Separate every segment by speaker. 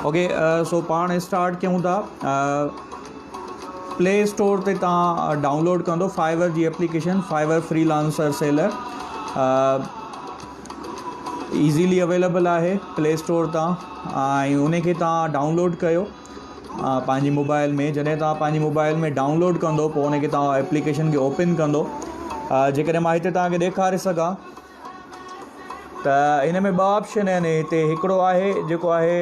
Speaker 1: Okay so पाण start कयूं था। प्ले स्टोर ते तव्हां डाउनलोड कंदो फाइवर जी application, Fiverr freelancer seller easily available आहे प्ले स्टोर तां, ऐं उनखे तव्हां डाउनलोड कयो पंहिंजी मोबाइल में। जॾहिं तव्हां पंहिंजी मोबाइल में डाउनलोड कंदो पोइ उनखे तव्हां एप्लीकेशन खे ओपन कंदो। जेकॾहिं मां हिते तव्हांखे ॾेखारे सघां त हिन में ॿ ऑप्शन आहिनि। हिते हिकिड़ो आहे जेको आहे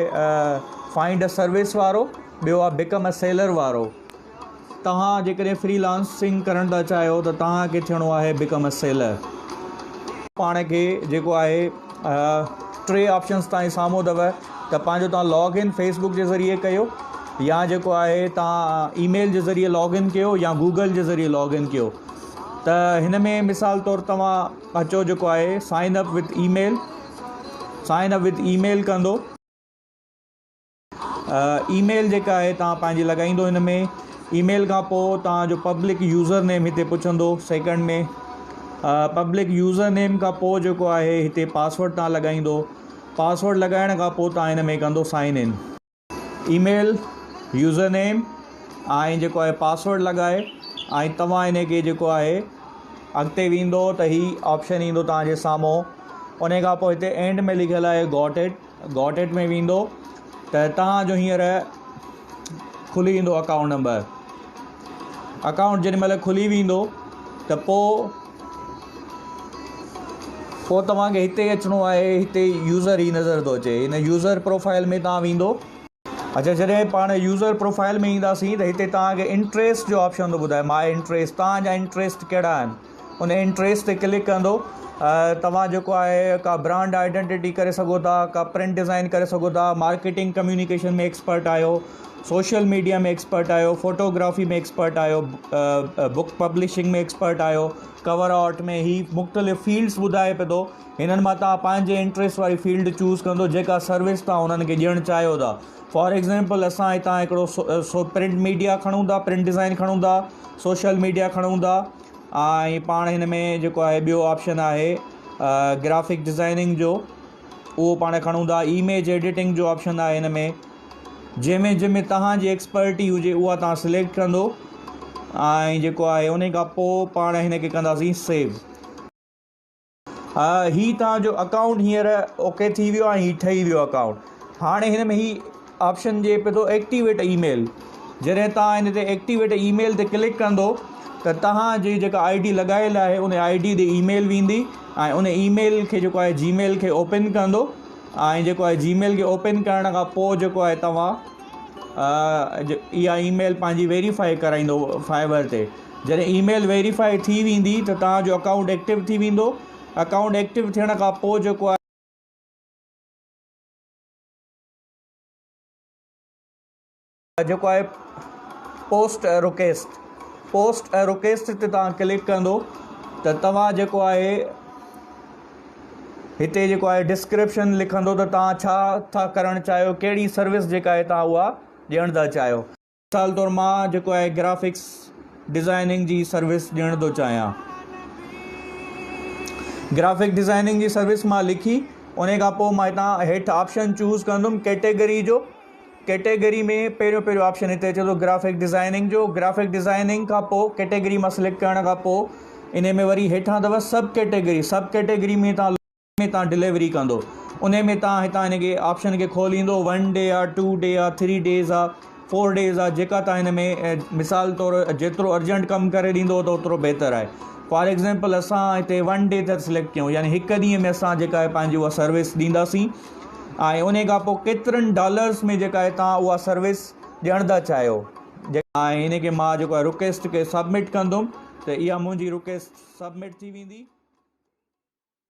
Speaker 1: फाइंड अ सर्विस वारो, ॿियो आहे बिकम अ सेलर वारो। तव्हां जेकॾहिं फ्रीलांसिंग करण था चाहियो त तव्हांखे थियणो आहे बिकम अ सेलर। पाण खे जेको आहे टे ऑप्शन्स तव्हांजे साम्हूं अथव त पंहिंजो तव्हां लॉगिन फेसबुक जे ज़रिए कयो, या जेको आहे तव्हां ईमेल जे ज़रिए लॉगिन कयो, या गूगल जे ज़रिए लॉगिन कयो। त हिन में मिसाल तौरु तव्हां अचो जेको आहे साइन अप विथ ईमेल कंदो। ईमेल जेका आहे तव्हां पंहिंजी लॻाईंदो हिन में। ईमेल खां पोइ तव्हांजो पब्लिक यूज़र नेम हिते पुछंदो सेकेंड में। पब्लिक यूज़र नेम खां पोइ जेको आहे हिते पासवर्ड तव्हां लॻाईंदो। पासवर्ड लॻाइण खां पोइ तव्हां हिन में कंदो साइन इन। ईमेल, यूज़र नेम ऐं जेको आहे पासवर्ड लॻाए ऐं तव्हां हिन खे जेको आहे अॻिते वेंदो त हीउ ऑप्शन ईंदो तव्हांजे साम्हूं। उन खां पोइ हिते एंड में लिखियलु आहे गॉट इट में वेंदो त तव्हांजो हींअर खुली वेंदो अकाउंट नंबर। अकाउंट जेॾी महिल खुली वेंदो त पोइ तव्हांखे हिते अचिणो आहे। हिते यूज़र ई नज़र थो अचे, हिन यूज़र प्रोफाइल में तव्हां वेंदो। अच्छा, जॾहिं पाण यूज़र प्रोफाइल में ईंदासीं त हिते तव्हांखे इंट्रस्ट जो ऑप्शन थो ॿुधाए, माय इंट्रस्ट। तव्हांजा इंट्रस्ट कहिड़ा आहिनि उन इंट्रस्ट ते क्लिक कंदो। तव्हां जेको आहे का ब्रांड आइडेंटिटी करे सघो था, का प्रिंट डिज़ाइन करे सघो था, मार्केटिंग कम्युनिकेशन में एक्सपर्ट आहियो, सोशल मीडिया में एक्सपर्ट आहियो, फ़ोटोग्राफी में एक्सपर्ट आहियो, बुक पब्लिशिंग में एक्सपर्ट आहियो, कवर आर्ट में। ही मुख़्तलिफ़ फील्ड्स ॿुधाए पियो थो। हिननि मां तव्हां पंहिंजे इंट्रस्ट वारी फील्ड चूज़ कंदो, जेका सर्विस तव्हां उन्हनि खे ॾियणु चाहियो था। फॉर एग्ज़ाम्पल असां हितां हिकिड़ो प्रिंट मीडिया खणूं था, प्रिंट डिज़ाइन खणूं था, सोशल मीडिया खणूं था, ऐं पाण हिन में जेको आहे ॿियो ऑप्शन आहे ग्राफिक डिज़ाइनिंग जो, उहो पाण खणूं था। इमेज एडिटिंग जो ऑप्शन आहे हिन में। जंहिंमें तव्हांजी एक्सपर्टी हुजे उहा तव्हां सिलेक्ट कंदो, ऐं जेको आहे उन खां पोइ पाण हिन खे कंदासीं सेव। हीअ तव्हांजो अकाउंट हींअर ओके थी वियो आहे, हीअ ठही वियो अकाउंट। हाणे हिन में ही ऑप्शन जे पियो थो एक्टिवेट ईमेल। जॾहिं तव्हां हिन ते एक्टिवेट ईमेल ते क्लिक कंदो त तव्हांजी जेका ID लॻायल आहे उन ID ते ईमेल वेंदी, ऐं उन ईमेल खे जेको आहे जीमेल खे ओपन कंदो, ऐं जेको आहे जीमेल खे ओपन करण खां पोइ जेको आहे तव्हां इहा ईमेल पंहिंजी वेरीफाई कराईंदो फाइवर ते। जॾहिं ईमेल वेरीफाई थी वेंदी त तव्हांजो अकाउंट एक्टिव थी वेंदो। अकाउंट एक्टिव थियण खां पोइ जेको आहे पोस्ट रिक्वेस्ट ते तव्हां क्लिक कंदो त तव्हां जेको आहे हिते जेको आहे डिस्क्रिप्शन लिखंदो त तव्हां छा था करणु चाहियो, कहिड़ी सर्विस जेका आहे तव्हां उहा ॾियणु था चाहियो। मिसाल तौरु मां जेको आहे ग्राफिक्स डिज़ाइनिंग जी सर्विस ॾियणु थो चाहियां। ग्राफिक डिज़ाइनिंग जी सर्विस मां लिखी, उन खां पोइ मां हितां हेठि ऑप्शन चूज़ कंदुमि कैटेगरी जो। कैटेगरी में पहिरियों ऑप्शन हिते अचे थो ग्राफिक डिज़ाइनिंग जो। ग्राफिक डिज़ाइनिंग खां पोइ कैटेगरी मां सिलेक्ट करण खां पोइ इन में वरी हेठां अथव सब कैटेगरी में तव्हां डिलीवरी कंदो। उन में तव्हां हितां हिन खे ऑप्शन खे खोलींदो। 1 डे आहे, 2 डे आहे, 3 डेज़ आहे, 4 डेज़ आहे, जेका तव्हां हिन में मिसाल तौरु जेतिरो अर्जेंट कमु करे ॾींदो त ओतिरो बहितरु आहे। फॉर एग्ज़ाम्पल असां हिते 1 डे था सिलेक्ट कयूं, यानी हिकु ॾींहं में असां जेका आहे पंहिंजी उहा सर्विस ॾींदासीं, ऐं उन खां पोइ केतिरनि डॉलर्स में जेका आहे तव्हां उहा सर्विस ॾियणु था चाहियो। ऐं हिन खे मां जेको आहे रिक्वेस्ट खे सबमिट कंदुमि त इहा मुंहिंजी रिक्वेस्ट सबमिट थी वेंदी।